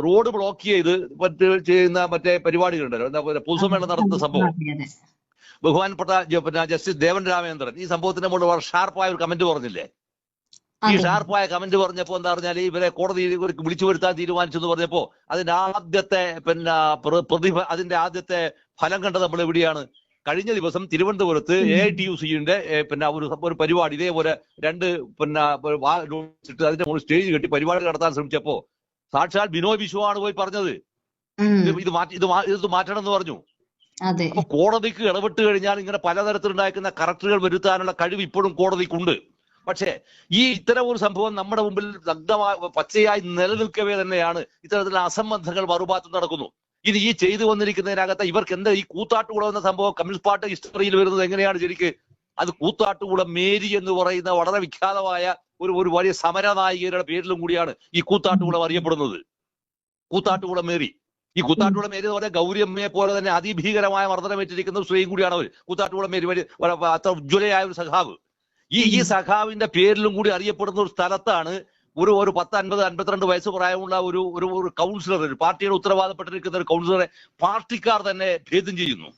Road block ചെയ്ത് ചെയ്യുന്ന മറ്റേ പരിപാടികളുണ്ടല്ലോ, എന്താ പൊതുസമ്മേളനം നടത്തുന്ന സംഭവം. ബഹുമാനപ്പെട്ട ജസ്റ്റിസ് ദേവൻ രാമേന്ദ്രൻ ഈ സംഭവത്തിന്റെ മുകളിൽ വളരെ ഷാർപ്പായ ഒരു കമന്റ് പറഞ്ഞില്ലേ? ഈ ഷാർപ്പായ കമന്റ് പറഞ്ഞപ്പോ എന്താ പറഞ്ഞാൽ ഇവരെ കോടതി വിളിച്ചു വരുത്താൻ തീരുമാനിച്ചു എന്ന് പറഞ്ഞപ്പോ അതിന്റെ ആദ്യത്തെ അതിന്റെ ആദ്യത്തെ ഫലം കണ്ടത് നമ്മൾ എവിടെയാണ്? കഴിഞ്ഞ ദിവസം തിരുവനന്തപുരത്ത് AITUC-ന്റെ ഒരു പരിപാടി ഇതേപോലെ അതിന്റെ മുകളിൽ സ്റ്റേജ് കെട്ടി പരിപാടി നടത്താൻ ശ്രമിച്ചപ്പോ സാക്ഷാൽ ബിനോയ് വിശ്വമാണ് പോയി പറഞ്ഞത് ഇത് മാറ്റണം എന്ന് പറഞ്ഞു. അപ്പൊ കോടതിക്ക് ഇടപെട്ട് കഴിഞ്ഞാൽ ഇങ്ങനെ പലതരത്തിലുണ്ടായിരിക്കുന്ന കറക്റ്റുകൾ വരുത്താനുള്ള കഴിവ് ഇപ്പോഴും കോടതിക്കുണ്ട്. പക്ഷേ ഈ ഇത്തരം ഒരു സംഭവം നമ്മുടെ മുമ്പിൽ പച്ചയായി നിലനിൽക്കവേ തന്നെയാണ് ഇത്തരത്തിലുള്ള അസംബന്ധങ്ങൾ മറുഭാഗത്ത് നടക്കുന്നു. ഇനി ഈ ചെയ്തു വന്നിരിക്കുന്നതിനകത്ത് ഇവർക്ക് എന്താ ഈ കൂത്താട്ടുകുളം എന്ന സംഭവം കമ്മ്യൂണിസ്റ്റ് പാർട്ടി ഹിസ്റ്ററിയിൽ വരുന്നത് എങ്ങനെയാണ് ശരിക്ക്? അത് കൂത്താട്ടുകുളം മേരി എന്ന് പറയുന്ന വളരെ വിഖ്യാതമായ ഒരു വലിയ സമരനായികയുടെ പേരിലും കൂടിയാണ് ഈ കൂത്താട്ടുകുളം അറിയപ്പെടുന്നത്. കൂത്താട്ടുകുളം മേരി. ഈ കൂത്താട്ടുകുളം മേരി എന്ന് പറഞ്ഞാൽ ഗൗരിയമ്മയെ പോലെ തന്നെ അതിഭീകരമായ മർദ്ദനമേറ്റിരിക്കുന്ന സ്ത്രീയും കൂടിയാണ് അവർ. കൂത്താട്ടുകുളം മേരി അത്ര ഉജ്ജ്വലയായ ഒരു സഖാവ്. ഈ സഖാവിന്റെ പേരിലും കൂടി അറിയപ്പെടുന്ന ഒരു സ്ഥലത്താണ് ഒരു 50-52 വയസ്സ് പ്രായമുള്ള ഒരു കൗൺസിലർ, പാർട്ടിയുടെ ഉത്തരവാദപ്പെട്ടിരിക്കുന്ന ഒരു കൗൺസിലറെ പാർട്ടിക്കാർ തന്നെ ഭേദം ചെയ്യുന്നു.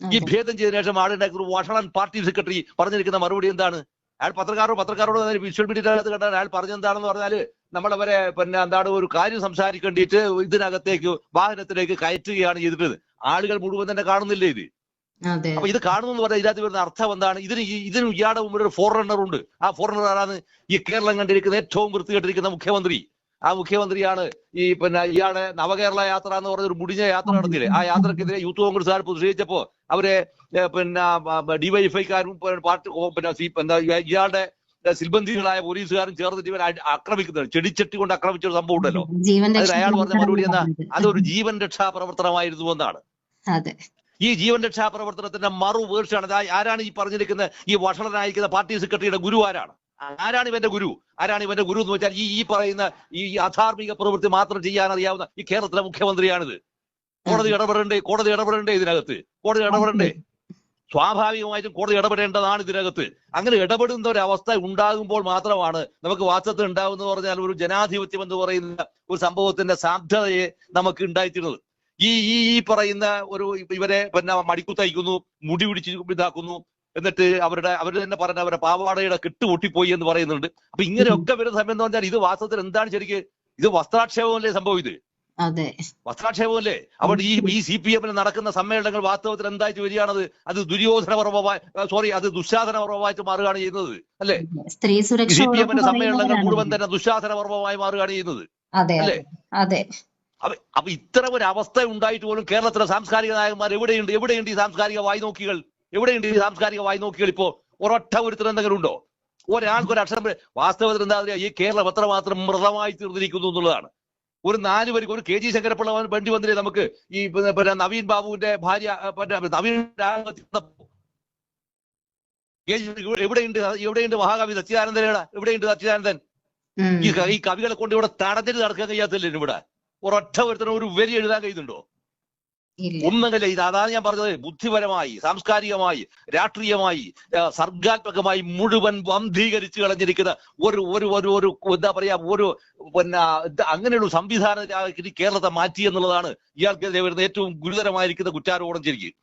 ഈ ഭേദം ചെയ്ത ശേഷം ആളുണ്ടാക്കുന്ന ഒരു വഷളൻ പാർട്ടി സെക്രട്ടറി പറഞ്ഞിരിക്കുന്ന മറുപടി എന്താണ്? അയാൾ പത്രക്കാരോട് വിഷ്വൽ മീഡിയയിനകത്ത് കണ്ടാൽ അയാൾ പറഞ്ഞെന്താണെന്ന് പറഞ്ഞാല് നമ്മളവരെ ഒരു കാര്യം സംസാരിക്കേണ്ടിയിട്ട് ഇതിനകത്തേക്ക് വാഹനത്തിലേക്ക് കയറ്റുകയാണ് ചെയ്തിട്ടത്. ആളുകൾ മുഴുവൻ തന്നെ കാണുന്നില്ലേ ഇത്? അപ്പൊ ഇത് കാണുന്നു എന്ന് പറഞ്ഞാൽ ഇതിനകത്ത് വരുന്ന അർത്ഥം എന്താണ്? ഇതിനും ഇയാളുടെ മുമ്പിൽ ഒരു ഫോർറണ്ണർ ഉണ്ട്. ആ ഫോർറണ്ണർ ആരാണ്? ഈ കേരളം കണ്ടിരിക്കുന്ന ഏറ്റവും വൃത്തികെട്ടിരിക്കുന്ന മുഖ്യമന്ത്രി. ആ മുഖ്യമന്ത്രിയാണ് ഈ ഇയാളെ നവകേരള യാത്ര എന്ന് പറഞ്ഞ ഒരു മുടിഞ്ഞ യാത്ര നടത്തിയില്ലേ? ആ യാത്രക്കെതിരെ യൂത്ത് കോൺഗ്രസ്സുകാർ പ്രതിഷേധിച്ചപ്പോ അവരെ ഡിവൈഎഫ്ഐക്കാരും ഇയാളുടെ സിൽബന്ധികളായ പോലീസുകാരും ചേർന്നിട്ട് ഇവരെ ആക്രമിക്കുന്നത്, ചെടിച്ചട്ടി കൊണ്ട് ആക്രമിച്ച ഒരു സംഭവം ഉണ്ടല്ലോ. അതിൽ അയാൾ പറഞ്ഞ മറുപടി എന്താ? അതൊരു ജീവൻ രക്ഷാ പ്രവർത്തനമായിരുന്നു എന്നാണ്. ഈ ജീവൻ രക്ഷാ പ്രവർത്തനത്തിന്റെ മറു വേർഷാണ്. ആരാണ് ഈ പറഞ്ഞിരിക്കുന്ന ഈ വഷളനായിരിക്കുന്ന പാർട്ടി സെക്രട്ടറിയുടെ ഗുരു ആരാണ്? ആരാണ് ഇവന്റെ ഗുരു? എന്ന് വെച്ചാൽ ഈ പറയുന്ന ഈ അധാർമിക പ്രവൃത്തി മാത്രം ചെയ്യാൻ അറിയാവുന്ന ഈ കേരളത്തിലെ മുഖ്യമന്ത്രിയാണിത്. കോടതി ഇടപെടണ്ടേ ഇതിനകത്ത്? കോടതി ഇടപെടണ്ടേ? സ്വാഭാവികമായിട്ടും കോടതി ഇടപെടേണ്ടതാണ് ഇതിനകത്ത്. അങ്ങനെ ഇടപെടുന്ന ഒരു അവസ്ഥ ഉണ്ടാകുമ്പോൾ മാത്രമാണ് നമുക്ക് വാസ്തവത്തിൽ ഉണ്ടാകുമെന്ന് പറഞ്ഞാൽ ഒരു ജനാധിപത്യം എന്ന് പറയുന്ന ഒരു സംഭവത്തിന്റെ സാധ്യതയെ നമുക്ക് ഉണ്ടായിത്തീരുന്നത്. ഈ പറയുന്ന ഇവരെ മടിക്കുത്തയക്കുന്നു, മുടി പിടിച്ച് ഇതാക്കുന്നു, എന്നിട്ട് അവർ തന്നെ പറഞ്ഞ അവരുടെ പാവാടയുടെ കെട്ട് പൊട്ടിപ്പോയി എന്ന് പറയുന്നുണ്ട്. അപ്പൊ ഇങ്ങനെയൊക്കെ വരുന്ന സമയം എന്ന് പറഞ്ഞാൽ ഇത് വാസ്തവത്തിൽ എന്താണ് ശരിക്ക്? ഇത് വസ്ത്രാക്ഷേപമല്ലേ സംഭവം? ഇത് വസ്ത്രാക്ഷേപമല്ലേ? അപ്പോൾ ഈ CPM നടക്കുന്ന സമ്മേളനങ്ങൾ വാസ്തവത്തിൽ എന്തായിട്ട് വരികയാണത്? അത് അത് ദുശാസനപർവമായിട്ട് മാറുകയാണ് ചെയ്യുന്നത്, അല്ലേ? CPM സമ്മേളനങ്ങൾ മുഴുവൻ തന്നെ ദുശാസനപർവമായി മാറുകയാണ് ചെയ്യുന്നത്, അല്ലേ? അപ്പൊ ഇത്തരം ഒരു അവസ്ഥ ഉണ്ടായിട്ട് പോലും കേരളത്തിലെ സാംസ്കാരിക നായകന്മാർ എവിടെയുണ്ട് ഈ സാംസ്കാരിക വായ്നോക്കികൾ? ഇപ്പോ ഒരൊറ്റ ഒരുത്തരം എന്തെങ്കിലും ഉണ്ടോ? ഒരാൾക്കൊരു അക്ഷരം വാസ്തവത്തിൽ എന്താ പറയുക? ഈ കേരളം എത്രമാത്രം മൃതമായി തീർന്നിരിക്കുന്നു എന്നുള്ളതാണ്. ഒരു 4 വരി ഒരു KG ശങ്കരപ്പിള്ള വേണ്ടി വന്നില്ലേ നമുക്ക്? ഈ നവീൻ ബാബുവിന്റെ ഭാര്യ എവിടെയുണ്ട് മഹാകവി സച്ചിദാനന്ദൻ? എവിടെയുണ്ട് സച്ചിദാനന്ദൻ? ഈ കവികളെ കൊണ്ട് ഇവിടെ തടഞ്ഞിട്ട് നടക്കാൻ കഴിയാത്തില്ലേ? ഇവിടെ ഒരൊറ്റ ഒരുത്തരം ഒരു വരി എഴുതാൻ കഴിയുന്നുണ്ടോ? ഒന്നുമില്ല. അതാണ് ഞാൻ പറഞ്ഞത്. ബുദ്ധിപരമായി, സാംസ്കാരികമായി, രാഷ്ട്രീയമായി, സർഗാത്മകമായി മുഴുവൻ വന്ധീകരിച്ച് കളഞ്ഞിരിക്കുന്ന ഒരു എന്താ പറയാ അങ്ങനെയുള്ള സംവിധാനം കേരളത്തെ മാറ്റി എന്നുള്ളതാണ് ഇയാൾക്കെതിരെ വരുന്ന ഏറ്റവും ഗുരുതരമായിരിക്കുന്ന കുറ്റാരോപണം. ശരിക്കും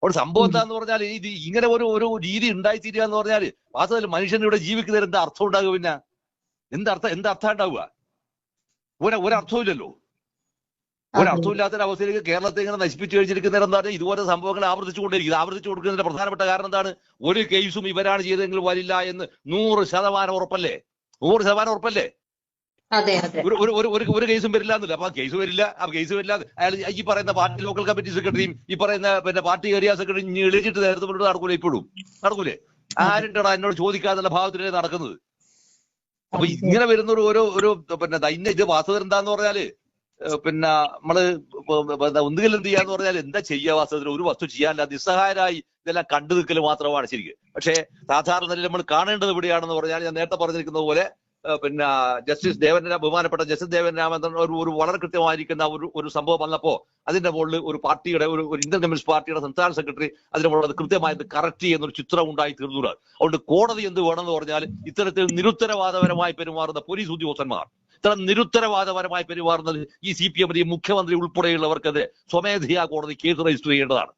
ഒരു സംഭവം എന്താന്ന് പറഞ്ഞാൽ ഇത് ഇങ്ങനെ ഒരു രീതി ഉണ്ടായിത്തീരുക എന്ന് പറഞ്ഞാൽ വാസ്തവത്തിൽ മനുഷ്യൻ ഇവിടെ ജീവിക്കുന്നതിന് എന്താ അർത്ഥം ഉണ്ടാകുക? പിന്നെ എന്താർത്ഥം ഉണ്ടാവുക? ഒരർത്ഥവും ഇല്ലല്ലോ. ഒരർത്ഥമില്ലാത്തൊരവസ്ഥയിലേക്ക് കേരളത്തെ ഇങ്ങനെ നശിപ്പിച്ചു കഴിഞ്ഞിരിക്കുന്നതിന് എന്താണ്? ഇതുപോലെ സംഭവങ്ങൾ ആവർത്തിച്ചു കൊടുക്കുന്നതിന്റെ പ്രധാനപ്പെട്ട കാരണം എന്താണ്? ഒരു കേസും ഇവരാണ് ചെയ്തതെങ്കിൽ വരില്ല എന്ന് 100% ഉറപ്പല്ലേ? 100% ഉറപ്പല്ലേ? ഒരു കേസും വരില്ല എന്നല്ല. അപ്പൊ കേസ് വരില്ല. അയാൾ ഈ പറയുന്ന പാർട്ടി ലോക്കൽ കമ്മിറ്റി സെക്രട്ടറിയും ഈ പറയുന്ന പാർട്ടി ഏരിയ സെക്രട്ടറിയും എളിച്ചിട്ട് നേരത്തെ മുന്നോട്ട് നടക്കൂലേ? ഇപ്പോഴും നടക്കൂലേ? ആരുണ്ടാ എന്നോട് ചോദിക്കാതെയുള്ള ഭാവത്തിലേ നടക്കുന്നത്. അപ്പൊ ഇങ്ങനെ വരുന്ന ഒരു ഇത് വാസ്തവം എന്താന്ന് പറഞ്ഞാല് നമ്മള് ഒന്നുകിൽ എന്ത് ചെയ്യാന്ന് പറഞ്ഞാൽ എന്താ ചെയ്യുക? വാസ്തവത്തിൽ ഒരു വസ്തു ചെയ്യാനില്ല, നിസ്സഹായരായി ഇതെല്ലാം കണ്ടു നിൽക്കൽ മാത്രമാണ് ശരിക്കും. പക്ഷേ സാധാരണ നിലയിൽ നമ്മൾ കാണേണ്ടത് എവിടെയാണെന്ന് പറഞ്ഞാൽ ഞാൻ നേരത്തെ പറഞ്ഞിരിക്കുന്നത് പോലെ ബഹുമാനപ്പെട്ട ജസ്റ്റിസ് ദേവൻ രാമേന്ദ്രൻ ഒരു വളരെ കൃത്യമായിരിക്കുന്ന ഒരു സംഭവം വന്നപ്പോ അതിന്റെ മുകളിൽ ഒരു പാർട്ടിയുടെ ഒരു ഇന്ത്യൻ കമ്മ്യൂണിസ്റ്റ് പാർട്ടിയുടെ സംസ്ഥാന സെക്രട്ടറി അതിന്റെ മുകളിൽ അത് കൃത്യമായിട്ട് കറക്റ്റ് ചെയ്യുന്ന ഒരു ചിത്രം ഉണ്ടായി തീർന്നു. അതുകൊണ്ട് കോടതി എന്ത് വേണമെന്ന് പറഞ്ഞാൽ ഇത്തരത്തിൽ നിരുത്തരവാദപരമായി പെരുമാറുന്ന പോലീസ് ഉദ്യോഗസ്ഥന്മാർ, ഇത്ര നിരുത്തരവാദപരമായി പെരുമാറുന്നത് ഈ CPM മുഖ്യമന്ത്രി ഉൾപ്പെടെയുള്ളവർക്കെതിരെ സ്വമേധയാ കോടതി കേസ് രജിസ്റ്റർ ചെയ്യേണ്ടതാണ്.